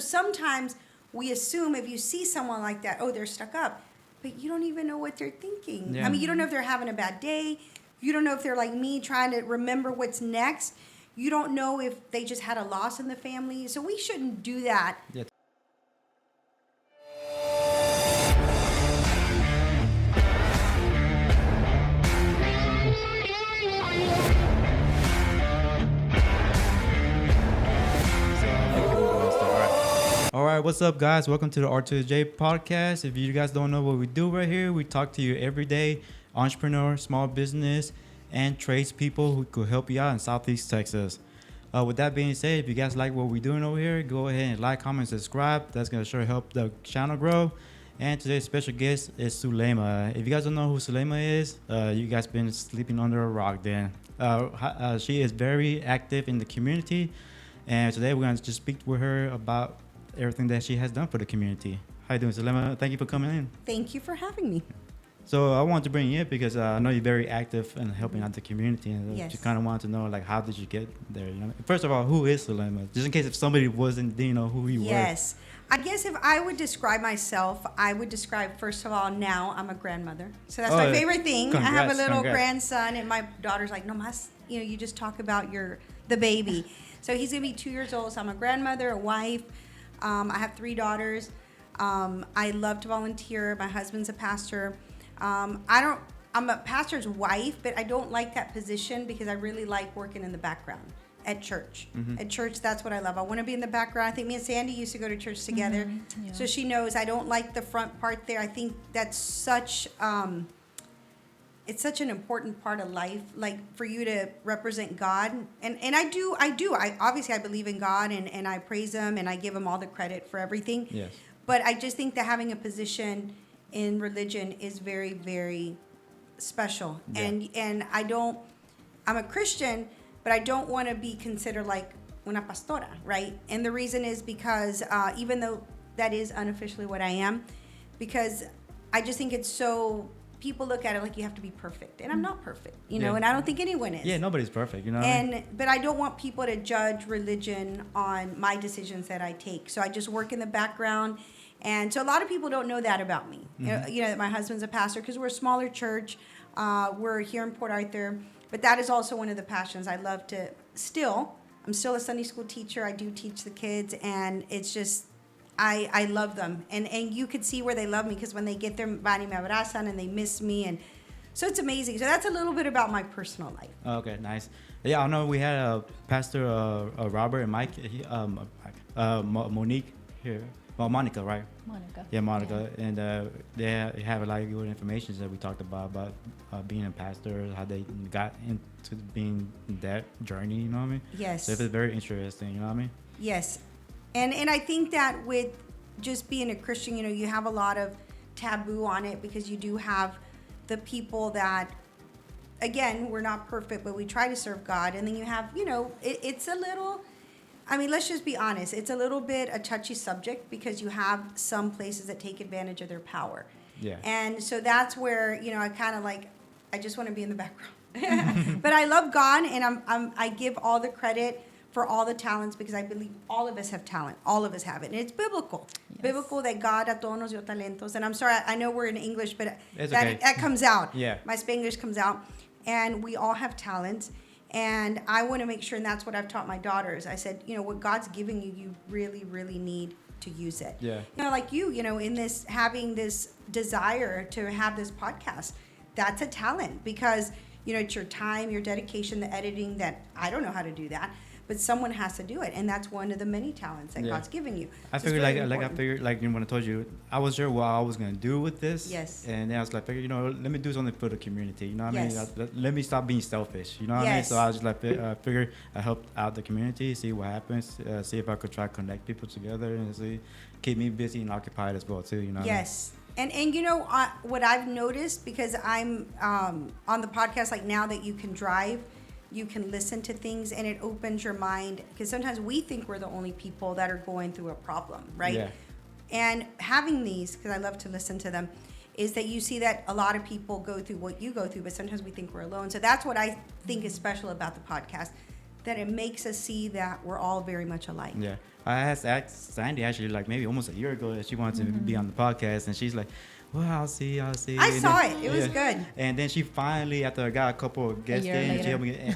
Sometimes we assume if you see someone like that, oh, they're stuck up, but you don't even know what they're thinking. Yeah. I mean, you don't know if they're having a bad day. You don't know if they're like me trying to remember what's next. You don't know if they just had a loss in the family. So we shouldn't do that. Yeah. All right, what's up, guys? Welcome to the R2J podcast. If you guys don't know what we do right here, we talk to you every day, entrepreneurs, small business, and tradespeople who could help you out in Southeast Texas. With that being said, if you guys like what we're doing over here, go ahead and like, comment, subscribe. That's going to sure help the channel grow. And today's special guest is Zulema. If you guys don't know who Zulema is, you guys been sleeping under a rock then. She is very active in the community. And today we're going to just speak with her about everything that she has done for the community. How you doing, Zulema? Thank you for coming in. Thank you for having me. So I wanted to bring you in because I know you're very active in helping out the community, and Yes. just kind of wanted to know, like, how did you get there? You know, first of all, who is Zulema? Just in case if somebody didn't know who you were. Yes. I guess if I would describe myself, I would describe, first of all, now I'm a grandmother. So that's my favorite thing. I have a little grandson, and my daughter's like, no mas, you just talk about the baby. So he's going to be 2 years old. So I'm a grandmother, a wife. I have 3 daughters. I love to volunteer. My husband's a pastor. I'm a pastor's wife, but I don't like that position because I really like working in the background at church. Mm-hmm. At church, that's what I love. I want to be in the background. I think me and Sandy used to go to church together. Mm-hmm. Yeah. So she knows I don't like the front part there. I think that's such, it's such an important part of life, like for you to represent God. And I do. I obviously I believe in God and I praise him and I give him all the credit for everything. Yes. But I just think that having a position in religion is very, very special. Yeah. And I'm a Christian, but I don't want to be considered like una pastora, right? And the reason is because even though that is unofficially what I am, because I just think it's so, people look at it like you have to be perfect. And I'm not perfect, you know, and I don't think anyone is. Yeah, nobody's perfect, you know. But I don't want people to judge religion on my decisions that I take. So I just work in the background. And so a lot of people don't know that about me. Mm-hmm. You know, that my husband's a pastor because we're a smaller church. We're here in Port Arthur. But that is also one of the passions. I love to I'm still a Sunday school teacher. I do teach the kids. And it's just, I love them. And you could see where they love me because when they get there, van y me abrazan and they miss me. And so it's amazing. So that's a little bit about my personal life. Okay, nice. Yeah, I know we had a pastor, Robert and Mike, Monique here. Well, Monica, right? Monica. Yeah, Monica. Yeah. And they have a lot of good information that we talked about being a pastor, how they got into being that journey, you know what I mean? Yes. So it's very interesting, you know what I mean? Yes. And I think that with just being a Christian, you know, you have a lot of taboo on it because you do have the people that, again, we're not perfect, but we try to serve God. And then you have, you know, it's a little... I mean, let's just be honest. It's a little bit a touchy subject because you have some places that take advantage of their power. Yeah. And so that's where, you know, I kind of like, I just want to be in the background. But I love God, and I give all the credit for all the talents because I believe all of us have talent. All of us have it. And it's biblical. Yes. Biblical that God a todos nos dio talentos. And I'm sorry, I know we're in English, but that comes out. Yeah. My Spanglish comes out. And we all have talents. And I want to make sure, and that's what I've taught my daughters. I said, you know, what God's giving you, you really, really need to use it. Yeah. You know, like you know, in this, having this desire to have this podcast, that's a talent because, you know, it's your time, your dedication, the editing that I don't know how to do that. But someone has to do it, and that's one of the many talents that God's giving you. I figured, when I told you, I was sure what I was gonna do with this. Yes. And then I was like, you know, let me do something for the community. You know what yes. I mean? Let me stop being selfish. You know what I mean? So I was just like, figured I help out the community, see what happens, see if I could try to connect people together and keep me busy and occupied as well too. You know. Yes. What I mean? And you know what I've noticed, because I'm on the podcast, like now that you can drive. You can listen to things and it opens your mind, because sometimes we think we're the only people that are going through a problem, right? Yeah. And having these, because I love to listen to them, is that you see that a lot of people go through what you go through, but sometimes we think we're alone. So that's what I think is special about the podcast, that it makes us see that we're all very much alike. Yeah. I asked Sandy actually like maybe almost a year ago that she wanted to be on the podcast, and she's like, well, I'll see. I saw it. It was good. And then she finally, after I got a couple of guests in,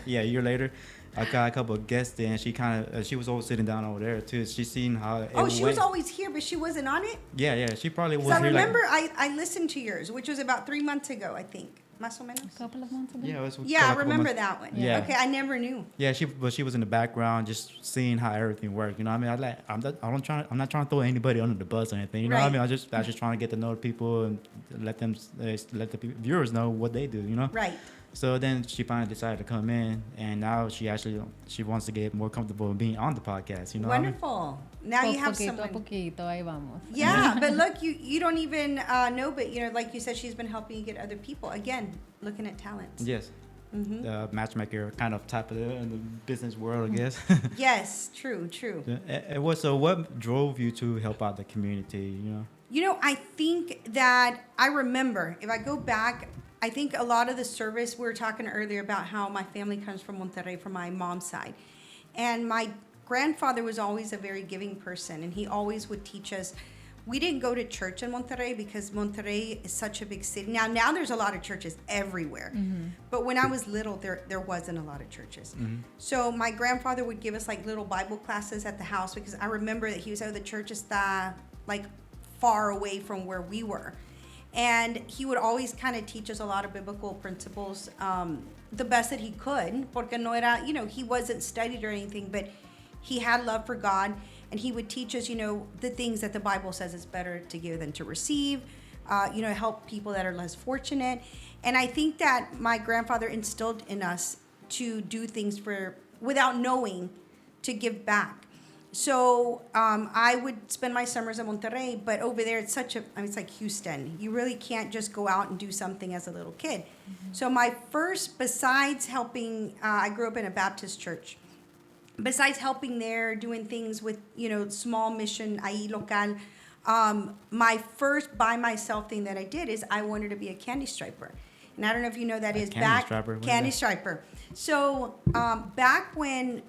a year later, I got a couple of guests in. She was always sitting down over there too. She seen how it went. She was always here, but she wasn't on it? Yeah. She probably was here. I remember I listened to yours, which was about 3 months ago, I think. Más o menos? A couple of months ago. Yeah, I remember that one. Yeah. Okay, I never knew. Yeah, she was in the background, just seeing how everything worked. You know, what I mean, I'm not trying to throw anybody under the bus or anything. You know what I mean? I was just trying to get to know people and let the viewers know what they do. You know? Right. So then she finally decided to come in, and now she wants to get more comfortable being on the podcast. You know? Wonderful. Now you have someone. Poquito, ahí vamos. Yeah, but look, you don't even know, but like you said, she's been helping you get other people. Again, looking at talents. Yes. Mm-hmm. The matchmaker kind of type of in the business world, I guess. Yes, true. So what drove you to help out the community? I think that I remember, if I go back, I think a lot of the service, we were talking earlier about how my family comes from Monterrey, from my mom's side. And my grandfather was always a very giving person, and he always would teach us. We didn't go to church in Monterrey because Monterrey is such a big city. Now there's a lot of churches everywhere. Mm-hmm. But when I was little, there wasn't a lot of churches. Mm-hmm. So my grandfather would give us like little Bible classes at the house, because I remember that he was the church está like far away from where we were. And he would always kind of teach us a lot of biblical principles, the best that he could, porque no era, he wasn't studied or anything, but he had love for God, and he would teach us, the things that the Bible says it's better to give than to receive, help people that are less fortunate. And I think that my grandfather instilled in us to do things without knowing, to give back. So I would spend my summers in Monterrey, but over there it's it's like Houston. You really can't just go out and do something as a little kid. Mm-hmm. So my first, besides helping, I grew up in a Baptist church. Besides helping there, doing things with, small mission, ahí local, my first by myself thing that I did is I wanted to be a candy striper. And I don't know if you know that is candy striper. So back when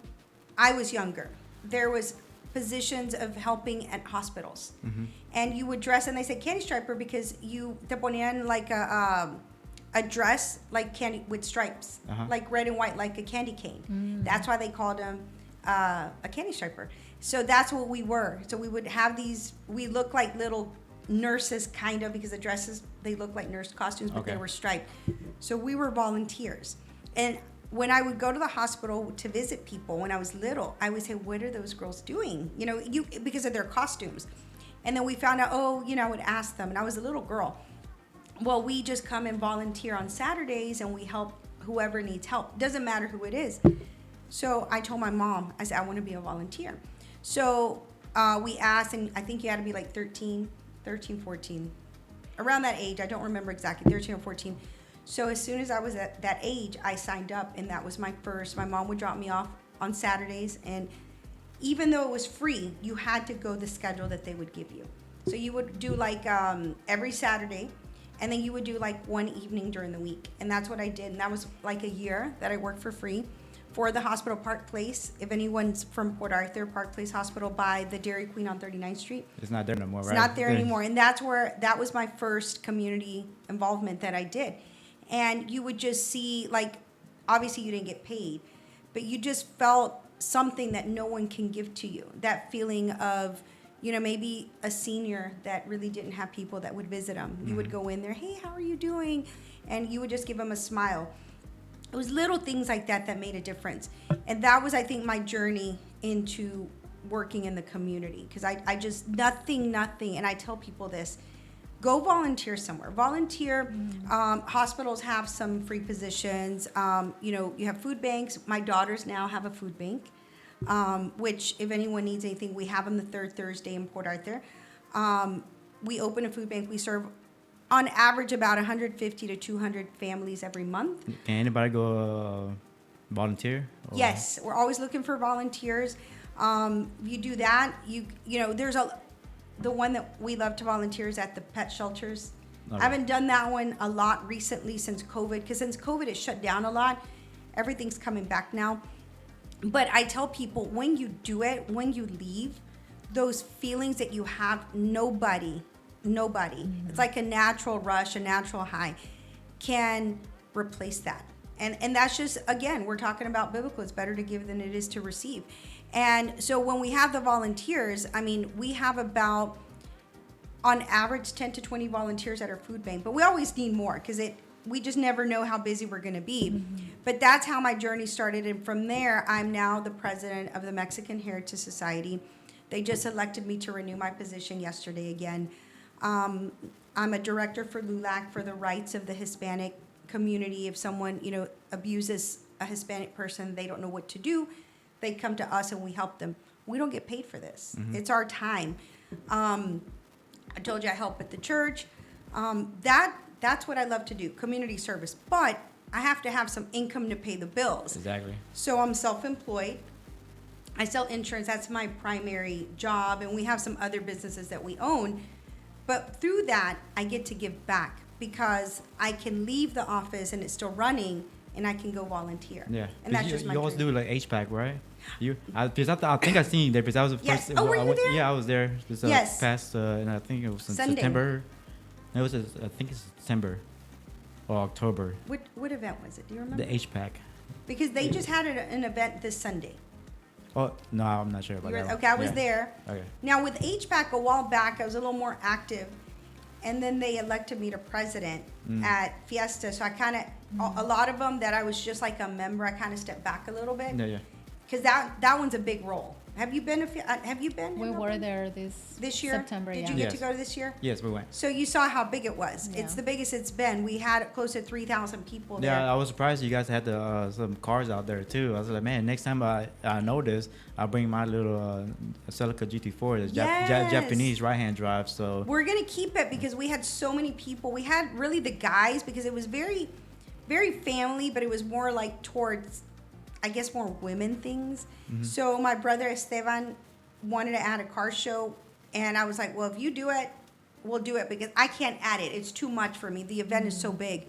I was younger, there was positions of helping at hospitals. Mm-hmm. And you would dress, and they said candy striper because you te ponían like a dress like candy with stripes, like red and white, like a candy cane. Mm-hmm. That's why they called them a candy striper. So that's what we were. So we would have we look like little nurses kind of, because the dresses, they look like nurse costumes, but they were striped. So we were volunteers. And when I would go to the hospital to visit people when I was little, I would say, what are those girls doing? Because of their costumes. And then we found out, I would ask them, and I was a little girl. Well, we just come and volunteer on Saturdays, and we help whoever needs help. Doesn't matter who it is. So I told my mom, I said, I want to be a volunteer. So we asked, and I think you had to be like 13, 14, around that age. I don't remember exactly, 13 or 14. So as soon as I was at that age, I signed up, and that was my first. My mom would drop me off on Saturdays, and even though it was free, you had to go the schedule that they would give you. So you would do like every Saturday, and then you would do like one evening during the week, and that's what I did. And that was like a year that I worked for free for the hospital, Park Place. If anyone's from Port Arthur, Park Place Hospital by the Dairy Queen on 39th Street. It's not there no more, right? It's not there anymore, and that was my first community involvement that I did. And you would just see, like, obviously you didn't get paid, but you just felt something that no one can give to you. That feeling of, maybe a senior that really didn't have people that would visit them. You would go in there, hey, how are you doing? And you would just give them a smile. It was little things like that that made a difference. And that was, I think, my journey into working in the community. Because I just, nothing, and I tell people this, go volunteer somewhere. Volunteer. Hospitals have some free positions. You have food banks. My daughters now have a food bank, which if anyone needs anything, we have them the third Thursday in Port Arthur. We open a food bank. We serve, on average, about 150 to 200 families every month. Can anybody go volunteer? Or? Yes, we're always looking for volunteers. You do that. There's the one that we love to volunteer is at the pet shelters. Okay. I haven't done that one a lot recently since COVID, because since COVID it shut down a lot. Everything's coming back now. But I tell people, when you do it, when you leave, those feelings that you have, nobody, it's like a natural rush, a natural high, can replace that. And that's just, again, we're talking about biblical. It's better to give than it is to receive. And so when we have the volunteers, I mean, we have about, on average, 10 to 20 volunteers at our food bank. But we always need more because we just never know how busy we're going to be. Mm-hmm. But that's how my journey started. And from there, I'm now the president of the Mexican Heritage Society. They just elected me to renew my position yesterday again. I'm a director for LULAC, for the rights of the Hispanic community. If someone, abuses a Hispanic person, they don't know what to do, they come to us and we help them. We don't get paid for this. Mm-hmm. It's our time. I told you I help at the church. That's what I love to do, community service. But I have to have some income to pay the bills. Exactly. So I'm self-employed. I sell insurance. That's my primary job. And we have some other businesses that we own. But through that, I get to give back because I can leave the office and it's still running and I can go volunteer. Yeah. And that's just my You also dream. do like HPAC, right? I think I seen you there because I was the Yes. first. Oh, were you there? Yeah, I was there. This, Yes. Past, and I think it was in Sunday. September. I think it's September or October. What event was it? Do you remember? The HPAC. Because they just had an event this Sunday. Oh, no, I'm not sure about that. Okay, I was Yeah. there. Okay. Now with HPAC a while back, I was a little more active, and then they elected me to president at Fiesta. So I kind of, a lot of them that I was just like a member, I kind of stepped back a little bit. Yeah. Because that one's a big role. Have you been? Have you been? We were there this year. September. Did Yeah. you get Yes. to go to this year? Yes, we went. So you saw how big it was. Yeah. It's the biggest it's been. We had close to 3,000 people there. Yeah, I was surprised you guys had some cars out there too. I was like, man, next time I know this, I'll bring my little Celica GT4, the Yes. Japanese right-hand drive. So We're gonna keep it because we had so many people. We had really the guys because it was very, very family, but it was more like towards, I guess, more women things. Mm-hmm. So my brother Esteban wanted to add a car show, and I was like, well, if you do it, we'll do it because I can't add it. It's too much for me. The event is so big.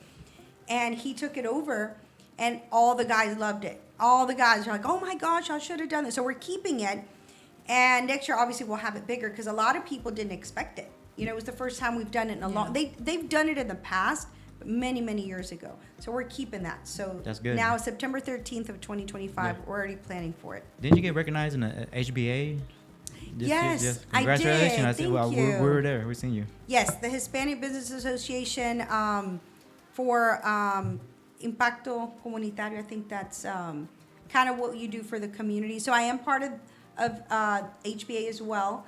And he took it over, and all the guys loved it. All the guys are like, oh my gosh, I should have done this. So we're keeping it. And next year, obviously, we'll have it bigger because a lot of people didn't expect it. It was the first time we've done it in a long. They've done it in the past, but many years ago. So we're keeping that. So that's good. Now September 13th of 2025, we're already planning for it. Didn't you get recognized in the HBA? Yes, I Congratulations. did. Thank you. We were there. We seen you. Yes, the Hispanic Business Association for Impacto Comunitario. I think that's kind of what you do for the community. So I am part of HBA as well.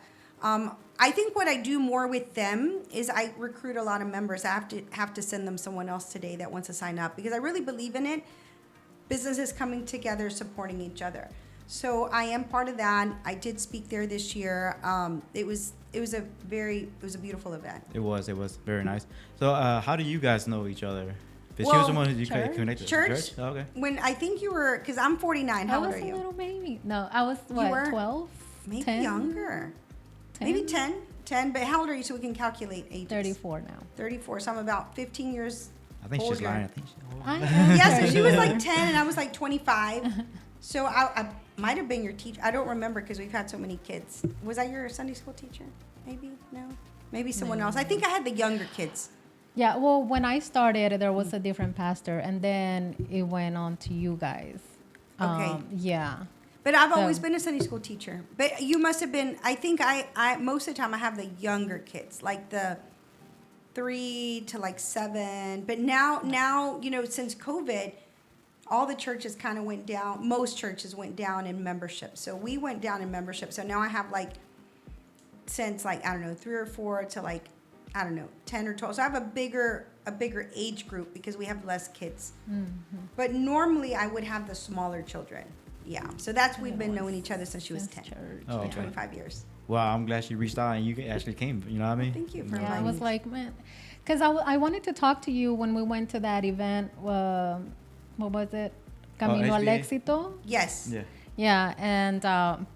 I think what I do more with them is I recruit a lot of members. I have to send them someone else today that wants to sign up because I really believe in it. Businesses coming together, supporting each other. So I am part of that. I did speak there this year. It was a beautiful event. It was very nice. So how do you guys know each other? She was Well, the one who you connected. Church? Oh, okay. When I think you were, because I'm 49. How old are I was you? a little baby. No, I was You were 12? Maybe 10? younger. 10? Maybe 10. 10. But how old are you so we can calculate ages? 34 now. 34. So I'm about 15 years I think she's older. lying. I think she's older. I am Yeah, so she was 34. like 10 and I was like 25. So I might have been your teacher. I don't remember because we've had so many kids. Was I your Sunday school teacher? Maybe? No? Maybe someone else. I think I had the younger kids. Yeah, well, when I started, there was a different pastor, and then it went on to you guys. Okay. Yeah. But I've So- always been a Sunday school teacher. But you must have been, I think I most of the time I have the younger kids, like the 3 to like 7. But now, since COVID, all the churches kind of went down. Most churches went down in membership. So we went down in membership. So now I have since 3 or 4 to 10 or 12. So I have a bigger age group because we have less kids. Mm-hmm. But normally I would have the smaller children. Yeah. So we've been knowing each other since she was 10. Church. Oh, okay. 25 years. Well, I'm glad she reached out and you actually came. You know what I mean? Thank you for Yeah, I inviting was me. like, man, because I wanted to talk to you when we went to that event. What was it? Camino al HBA? Éxito. Yes. Yeah. Yeah, and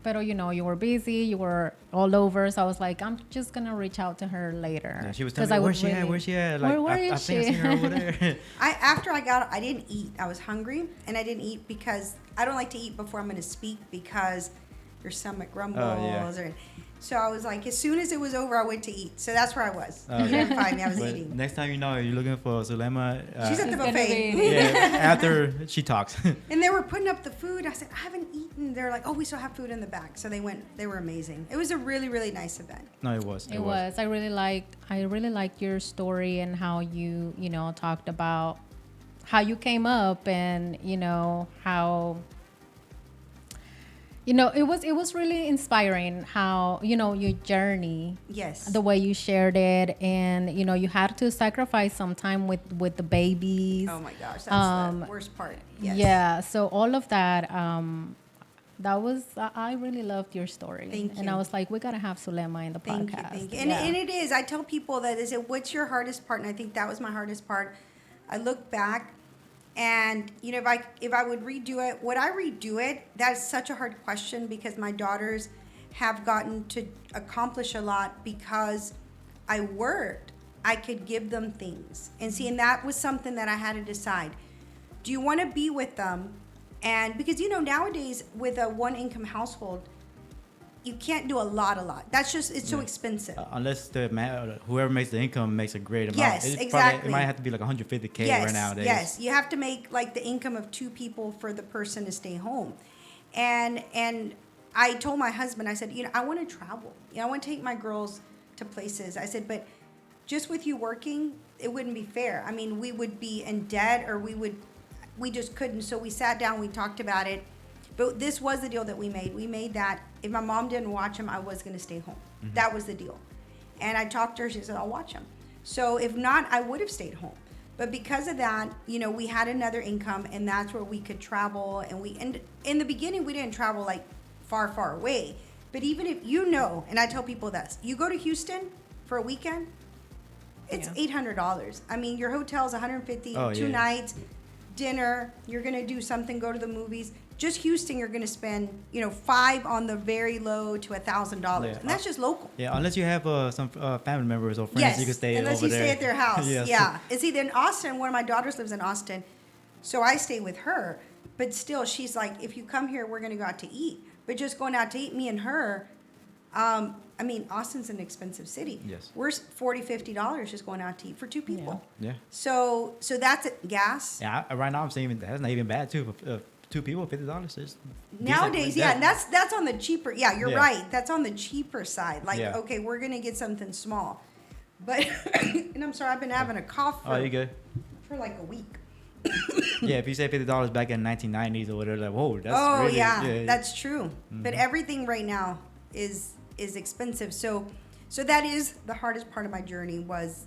pero you were busy, you were all over, so I was like, I'm just gonna reach out to her later. Yeah, she was telling me, where's she at? Where's she at? Like, where I is think I she? seen her over there. After I got, I didn't eat. I was hungry, and I didn't eat because I don't like to eat before I'm going to speak because your stomach rumbles. So I was like, as soon as it was over, I went to eat. So that's where I was. You didn't find me. I was eating. Next time you're looking for Zulema. She's at the buffet. Yeah, after she talks. And they were putting up the food. I said, I haven't eaten. They're like, oh, we still have food in the back. So they went. They were amazing. It was a really, really nice event. No, it was. It was. I really liked your story and how you talked about how you came up and how. It was really inspiring how, your journey. Yes. The way you shared it, and, you had to sacrifice some time with the babies. Oh my gosh, that's the worst part. Yes. Yeah. So all of that, I really loved your story. Thank you. And I was like, we got to have Zulema in the podcast. Thank you. And it is. I tell people that they say, what's your hardest part? And I think that was my hardest part. I look back. And if I would redo it, would I redo it? That's such a hard question because my daughters have gotten to accomplish a lot because I worked. I could give them things. And that was something that I had to decide. Do you want to be with them? And because nowadays with a one income household, you can't do a lot. That's just, it's so expensive. Unless whoever makes the income makes a great amount. Yes, exactly. It might have to be like $150K right nowadays. Yes, you have to make like the income of 2 people for the person to stay home. And I told my husband, I said, I want to travel. I want to take my girls to places. I said, but just with you working, it wouldn't be fair. I mean, we would be in debt or we just couldn't. So we sat down, we talked about it. But this was the deal that we made. We made that if my mom didn't watch him, I was going to stay home. Mm-hmm. That was the deal. And I talked to her. She said, I'll watch him. So if not, I would have stayed home. But because of that, we had another income, and that's where we could travel. And in the beginning, we didn't travel like far, far away. But even if and I tell people this, you go to Houston for a weekend, it's $800. I mean, your hotel's $150, 2 nights, dinner, you're going to do something, go to the movies. Just Houston, you're going to spend, $5 on the very low to $1,000, and that's just local. Yeah, unless you have some family members or friends you can stay over there. Unless you stay at their house. Yes. Yeah. And see, then Austin, one of my daughters lives in Austin, so I stay with her. But still, she's like, if you come here, we're going to go out to eat. But just going out to eat, me and her, I mean, Austin's an expensive city. Yes. We're $40, $50 just going out to eat for 2 people. Yeah. So that's it. Gas. Yeah. Right now, I'm saying that's not even bad too. 2 people, $50. Nowadays, like and that's on the cheaper. Yeah, you're right. That's on the cheaper side. Like, okay, we're gonna get something small, but and I'm sorry, I've been having a cough. You good? For like a week. Yeah, if you say $50 back in 1990s or whatever, like, whoa, that's really, that's true. Mm-hmm. But everything right now is expensive. So that is the hardest part of my journey was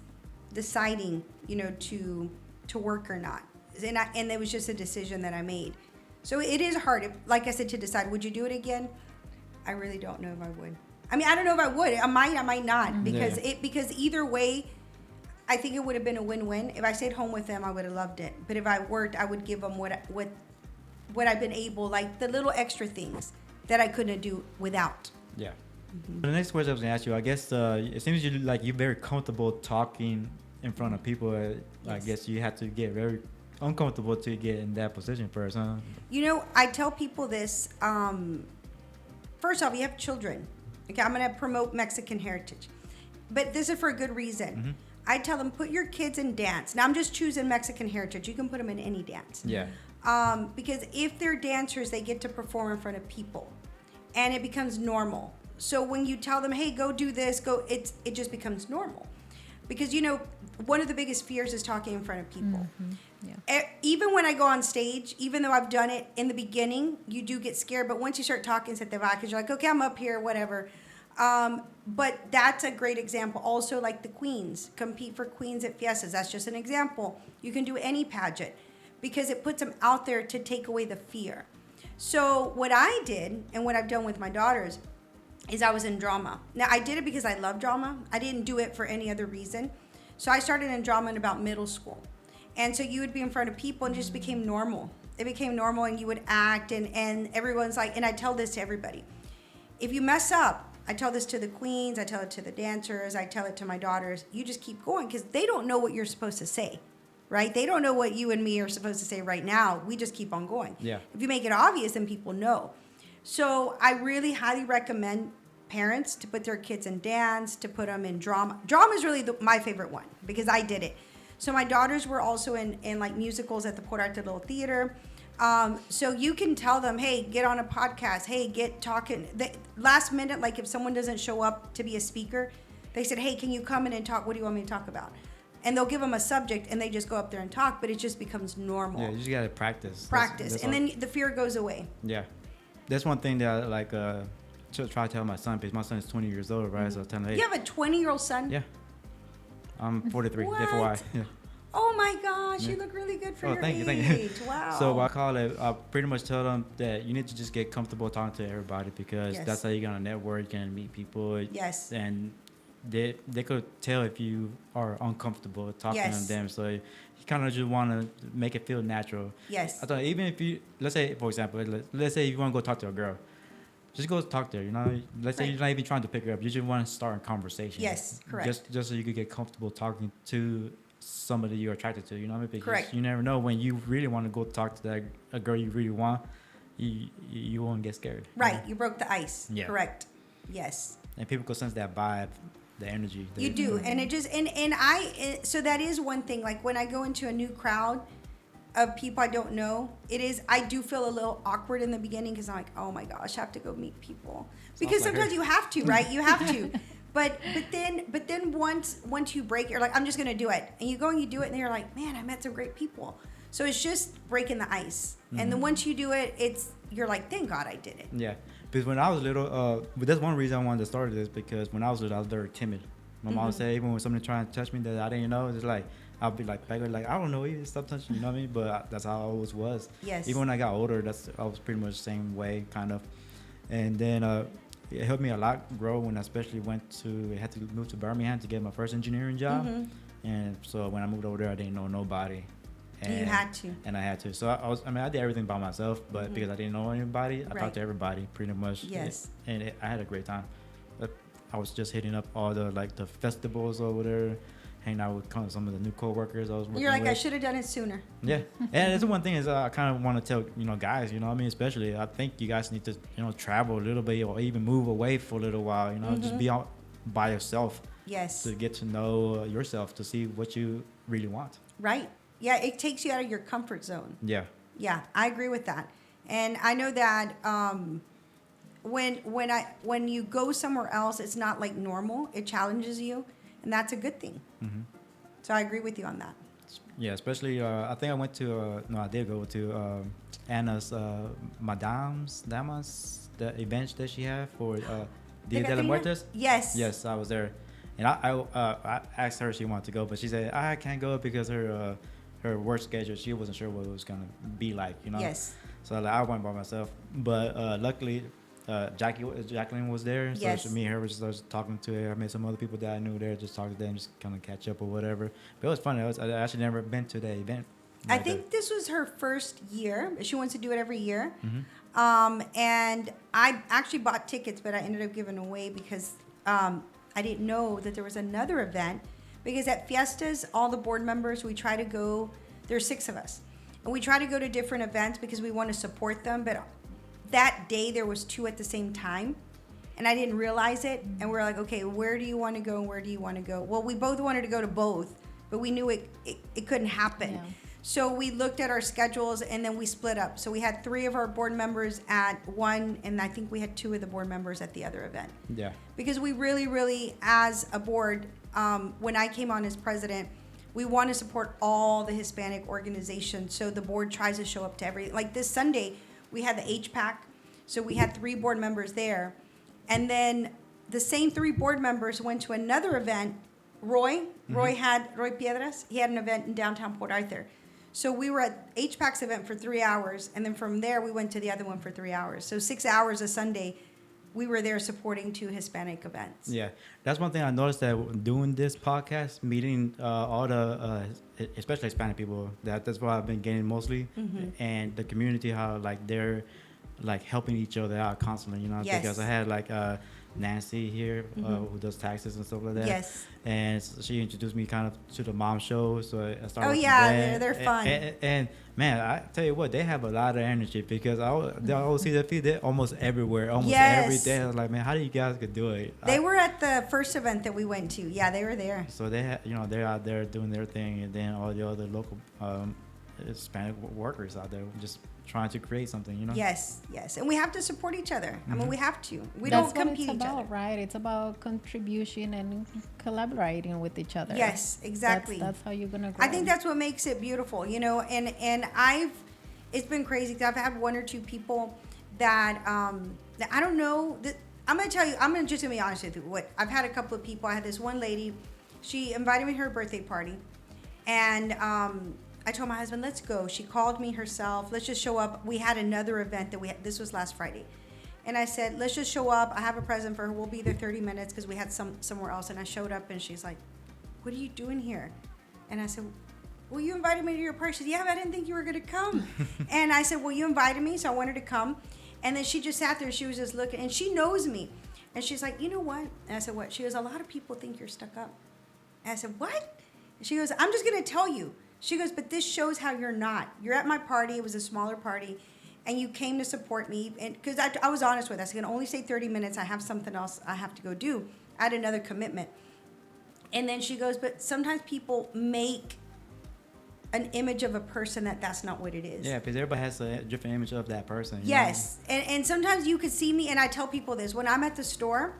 deciding, to work or not, and it was just a decision that I made. So it is hard, like I said, to decide, would you do it again? I really don't know if I would. I mean, I don't know if I would. I might not, because because either way, I think it would have been a win-win. If I stayed home with them, I would have loved it. But if I worked, I would give them what I've been able, like the little extra things that I couldn't do without. Yeah. Mm-hmm. The next question I was going to ask you, I guess it seems you're very comfortable talking in front of people. I guess you have to get very uncomfortable to get in that position first, huh? I tell people this. First off, you have children. Okay, I'm going to promote Mexican heritage, but this is for a good reason. Mm-hmm. I tell them, put your kids in dance. Now, I'm just choosing Mexican heritage. You can put them in any dance. Yeah. Because if they're dancers, they get to perform in front of people, and it becomes normal. So when you tell them, hey, go do this, it just becomes normal. Because, one of the biggest fears is talking in front of people. Mm-hmm. Yeah. Even when I go on stage, even though I've done it in the beginning, you do get scared. But once you start talking, se te va, because you're like, okay, I'm up here, whatever. But that's a great example. Also, like the queens, compete for queens at fiestas. That's just an example. You can do any pageant because it puts them out there to take away the fear. So what I did and what I've done with my daughters is I was in drama. Now, I did it because I love drama. I didn't do it for any other reason. So I started in drama in about middle school. And so you would be in front of people and it just became normal. It became normal, and you would act, and everyone's like, and I tell this to everybody. If you mess up, I tell this to the queens, I tell it to the dancers, I tell it to my daughters, you just keep going, because they don't know what you're supposed to say, right? They don't know what you and me are supposed to say right now. We just keep on going. Yeah. If you make it obvious, then people know. So I really highly recommend parents to put their kids in dance, to put them in drama. Drama is really my favorite one, because I did it. So my daughters were also in like musicals at the Port Arthur Little Theater. So you can tell them, hey, get on a podcast. Hey, get talking. Last minute, like if someone doesn't show up to be a speaker, they said, hey, can you come in and talk? What do you want me to talk about? And they'll give them a subject, and they just go up there and talk, but it just becomes normal. Yeah, you just gotta practice. Practice, and then the fear goes away. Yeah, that's one thing that I like try to tell my son, because my son is 20 years old, right? So I tell him, hey, You have a 20-year-old son? yeah, I'm 43. What? FYI. Yeah. Oh my gosh, Yeah. you look really good for your Thank you, age. Wow. So I call it, I pretty much tell them that you need to just get comfortable talking to everybody, because Yes. that's how you're gonna network and meet people. Yes. And they could tell if you are uncomfortable talking Yes. to them. So you kind of just want to make it feel natural. Yes. I thought even if you, let's say, for example, let's say you want to go talk to a girl, just go talk to her. You know, let's say Right. you're not even trying to pick her up. You just want to start a conversation. Yes, correct. Just so you could get comfortable talking to somebody you're attracted to. You know what I mean? Because Correct. you never know when you really want to go talk to a girl you really want. You won't get scared. Right, you broke the ice. Yeah. Correct. Yes. And people can sense that vibe, the energy. You do, and it just so that is one thing. Like when I go into a new crowd of people I don't know, I do feel a little awkward in the beginning, because I'm like, oh my gosh, I have to go meet people, because like sometimes her. you have to, right? You have to. But then once you break, you're like, I'm just gonna do it, and you go and you do it, and you're like, man, I met some great people. So it's just breaking the ice, and then once you do it, you're like, thank God I did it. Yeah, because when I was little, but that's one reason I wanted to start this, because when I was little, I was very timid. My mom would say, even when somebody trying to touch me that I didn't know, it's like, I'll be like, I don't know, you stop touching, you know what I mean? But that's how I always was. Yes. Even when I got older, I was pretty much the same way, kind of. And then it helped me a lot grow when I especially had to move to Birmingham to get my first engineering job. And so when I moved over there, I didn't know nobody. And you had to. And I had to. So I did everything by myself, but because I didn't know anybody, I Right. talked to everybody pretty much. Yes. I had a great time. But I was just hitting up all the festivals over there, hanging out with some of the new coworkers I was working You're like, with. I should have done it sooner. Yeah. And that's one thing is I kind of want to tell, guys, what I mean, especially I think you guys need to, travel a little bit or even move away for a little while, just be out by yourself. Yes. To get to know yourself, to see what you really want. Right. Yeah, it takes you out of your comfort zone. Yeah. Yeah, I agree with that. And I know that when you go somewhere else, it's not like normal. It challenges you, and that's a good thing. Mm-hmm. So I agree with you on that. Yeah, especially I think I did go to Anna's Damas, the event that she had for Dia de los Muertos. Yes. Yes, I was there, and I asked her if she wanted to go, but she said I can't go because her work schedule, she wasn't sure what it was gonna be like, Yes. So I went by myself, but luckily Jacqueline was there. So Yes. me and her was just talking to her. I met some other people that I knew there, just talking to them, just kind of catch up or whatever. But it was fun. I actually never been to the event. I think this was her first year. She wants to do it every year. Mm-hmm. And I actually bought tickets, but I ended up giving away because I didn't know that there was another event. Because at Fiestas, all the board members, we try to go, there's 6 of us. And we try to go to different events because we want to support them. But that day, there was 2 at the same time. And I didn't realize it. And we were like, okay, where do you want to go and where do you want to go? Well, we both wanted to go to both, but we knew it couldn't happen. Yeah. So we looked at our schedules and then we split up. So we had 3 of our board members at one, and I think we had 2 of the board members at the other event. Yeah. Because we really, really, as a board, when I came on as president, we want to support all the Hispanic organizations. So the board tries to show up to every, like this Sunday, we had the HPAC. So we had 3 board members there. And then the same 3 board members went to another event. Roy Piedras, he had an event in downtown Port Arthur. So we were at HPAC's event for 3 hours, and then from there we went to the other one for 3 hours. So 6 hours a Sunday we were there supporting 2 Hispanic events. Yeah, that's one thing I noticed that doing this podcast, meeting all the especially Hispanic people, that's what I've been getting mostly, and the community, how like they're like helping each other out constantly, you know, because I had like Nancy here who does taxes and stuff like that. Yes. And she introduced me kind of to the mom show, so I started. Oh yeah, they're fun. And man, I tell you what, they have a lot of energy because I always see their feet. They're almost everywhere, almost every day. I was like, man, how do you guys could do it? They were at the first event that we went to. Yeah, they were there. So they, they're out there doing their thing, and then all the other local Hispanic workers out there just trying to create something, you know. Yes, and we have to support each other. I mean, we have to. We That's don't compete what it's each about, other. right? It's about contribution and collaborating with each other. Yes, exactly. That's how you're gonna grow. I think that's what makes it beautiful, you know. And it's been crazy because I've had 1 or 2 people that I don't know. I'm gonna tell you. I'm just gonna be honest with you. What I've had a couple of people. I had this one lady. She invited me to her birthday party, and I told my husband, let's go. She called me herself. Let's just show up. We had another event this was last Friday. And I said, let's just show up. I have a present for her. We'll be there 30 minutes because we had somewhere else. And I showed up and she's like, what are you doing here? And I said, well, you invited me to your party. She said, yeah, but I didn't think you were going to come. And I said, well, you invited me, so I wanted to come. And then she just sat there. She was just looking. And she knows me. And she's like, you know what? And I said, what? She goes, a lot of people think you're stuck up. And I said, what? And she goes, I'm just going to tell you. She goes, but this shows how you're not. You're at my party. It was a smaller party. And you came to support me. And because I was honest with her. I said, I can only stay 30 minutes. I have something else I have to go do. I had another commitment. And then she goes, but sometimes people make an image of a person that's not what it is. Yeah, because everybody has a different image of that person. Yes. And sometimes you could see me, and I tell people this. When I'm at the store,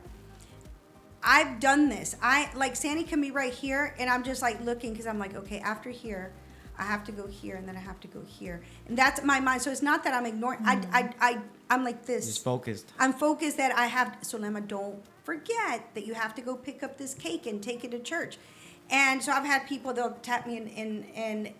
I've done this. Like Sandy can be right here, and I'm just like looking because I'm like, okay, after here, I have to go here, and then I have to go here, and that's my mind. So it's not that I'm ignoring. I'm like this. Just focused. I'm focused that I have. Zulema, don't forget that you have to go pick up this cake and take it to church. And so I've had people, they'll tap me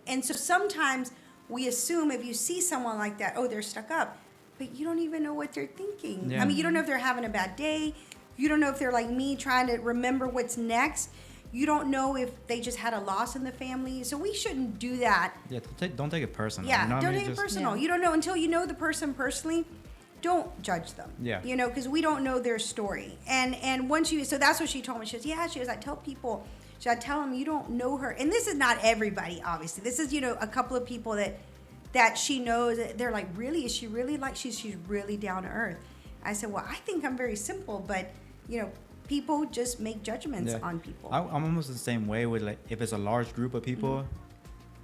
and so sometimes we assume if you see someone like that, oh, they're stuck up, but you don't even know what they're thinking. Yeah. I mean, you don't know if they're having a bad day. You don't know if they're like me trying to remember what's next. You don't know if they just had a loss in the family. So we shouldn't do that. Yeah, don't take it personal. Yeah, you know don't take it personal. Yeah. You don't know until you know the person personally. Don't judge them. Yeah. You know, because we don't know their story. And once so that's what she told me. She goes, yeah, I tell people, I tell them you don't know her. And this is not everybody, obviously. This is, a couple of people that she knows. They're like, really? Is she really like, she's really down to earth? I said, well, I think I'm very simple, but, people just make judgments on people. I'm almost the same way with, like, if it's a large group of people,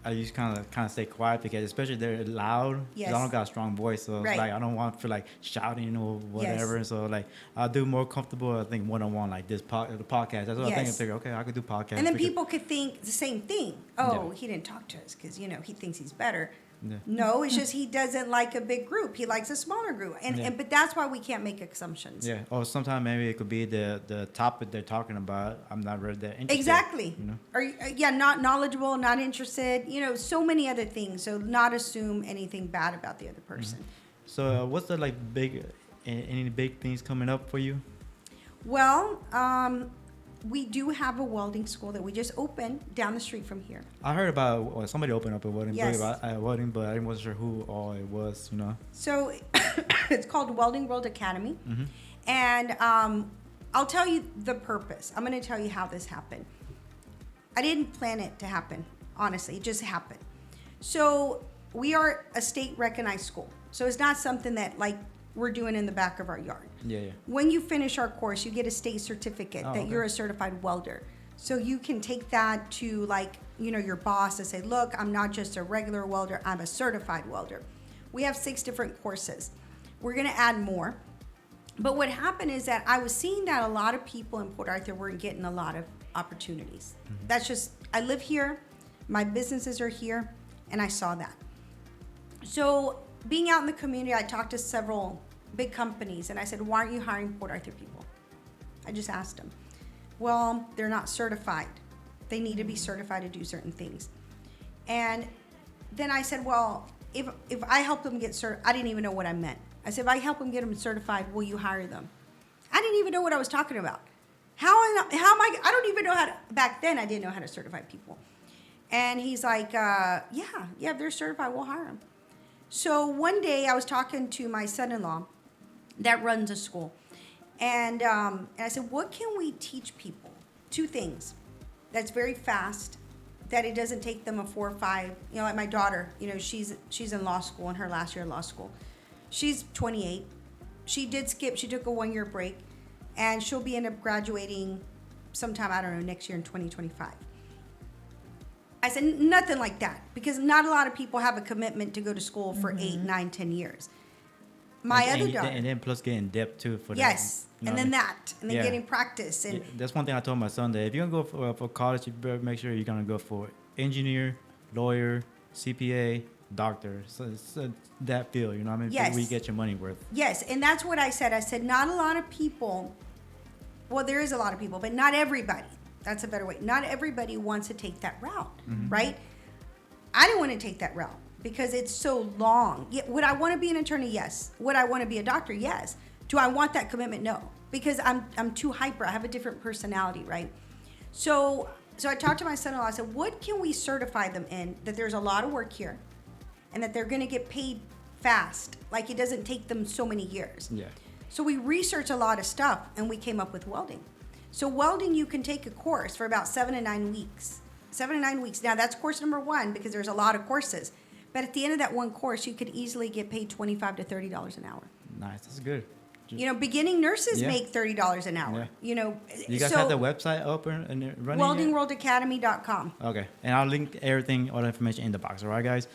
I just kind of stay quiet because especially they're loud. Yes. I don't got a strong voice, so it's like I don't want to feel like shouting or whatever. Yes. So like I'll do more comfortable. I think one-on-one like this the podcast. That's what I think. I figure, okay, I could do podcast. And then people could think the same thing. Oh, he didn't talk to us because he thinks he's better. Yeah. No, it's just he doesn't like a big group. He likes a smaller group, and but that's why we can't make assumptions. Yeah. Or sometimes maybe it could be the topic they're talking about. I'm not really that interested. Exactly. Or not knowledgeable, not interested. So many other things. So not assume anything bad about the other person. Mm-hmm. So what's the any big things coming up for you? Well, we do have a welding school that we just opened down the street from here. I heard about somebody opened up a welding, yes. welding, but I wasn't sure who all it was, So it's called Welding World Academy. Mm-hmm. And I'll tell you the purpose. I'm going to tell you how this happened. I didn't plan it to happen, honestly. It just happened. So we are a state recognized school. So it's not something that we're doing in the back of our yard. Yeah. When you finish our course, you get a state certificate that you're a certified welder. So you can take that to your boss and say, look, I'm not just a regular welder, I'm a certified welder. We have 6 different courses. We're going to add more. But what happened is that I was seeing that a lot of people in Port Arthur weren't getting a lot of opportunities. Mm-hmm. That's just, I live here, my businesses are here, and I saw that. So being out in the community, I talked to several big companies, and I said, why aren't you hiring Port Arthur people? I just asked them. Well, they're not certified. They need to be certified to do certain things. And then I said, well, if I help them get certified, I didn't even know what I meant. I said, if I help them get them certified, will you hire them? didn't even know what I was talking about. I don't even know how to, back then I didn't know how to certify people. And he's like, yeah, if they're certified, we'll hire them. So one day I was talking to my son-in-law that runs a school. And I said, what can we teach people? 2 things. That's very fast, that it doesn't take them a 4 or 5, like my daughter, she's in law school, in her last year of law school. She's 28. She took a 1-year break, and she'll be end up graduating sometime, I don't know, next year in 2025. I said, nothing like that, because not a lot of people have a commitment to go to school for 8, 9, 10 years. My other daughter. And then plus getting depth too for yes, that. and then getting practice. And that's one thing I told my son, that if you're going to go for college, you better make sure you're going to go for engineer, lawyer, CPA, doctor. So that field, Yes. where you get your money worth. Yes, and that's what I said. I said, not a lot of people, well, there is a lot of people, but not everybody. That's a better way. Not everybody wants to take that route, right? I didn't want to take that route because it's so long. Would I want to be an attorney? Yes. Would I want to be a doctor? Yes. Do I want that commitment? No, because I'm too hyper. I have a different personality, right? So I talked to my son-in-law. I said, what can we certify them in, that there's a lot of work here and that they're going to get paid fast, like it doesn't take them so many years. Yeah. So we researched a lot of stuff and we came up with welding. So welding, you can take a course for about 7 to 9 weeks. 7 to 9 weeks. Now that's course number 1, because there's a lot of courses. But at the end of that one course, you could easily get paid $25 to $30 an hour. Nice. That's good. Beginning nurses make $30 an hour. Yeah. You guys have the website open and running? WeldingWorldAcademy.com. Okay. And I'll link everything, all the information in the box. All right, guys?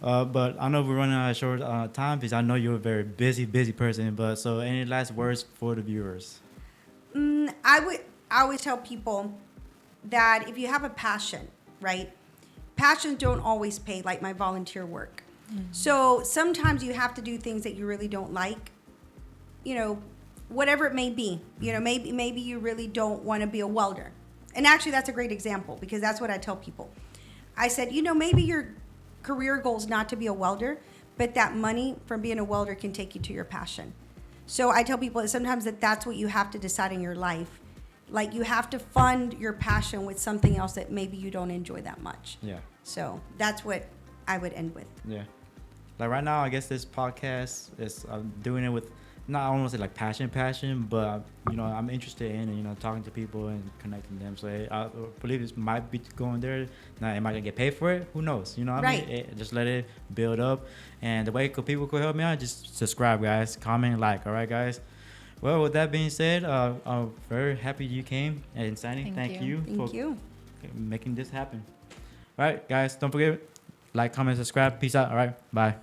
But I know we're running out of short time, because I know you're a very busy person. But so any last words for the viewers? I always tell people that if you have a passion, right? Passions don't always pay, like my volunteer work. So sometimes you have to do things that you really don't like, whatever it may be. Maybe you really don't want to be a welder. And actually that's a great example, because that's what I tell people. I said, maybe your career goal is not to be a welder, but that money from being a welder can take you to your passion. So I tell people that sometimes that's what you have to decide in your life. Like, you have to fund your passion with something else that maybe you don't enjoy that much. Yeah. So that's what I would end with. Yeah. Like right now, I guess this podcast is, I'm doing it with, not, I don't want to say like passion, but I'm interested in talking to people and connecting them. So I believe this might be going there. Now, am I gonna get paid for it? Who knows? I mean? Just let it build up. And the way people could help me out, just subscribe, guys, comment, like. All right, guys. Well, with that being said, I'm very happy you came, and Sandy, thank you for making this happen. All right, guys, don't forget, like, comment, subscribe. Peace out. All right, bye.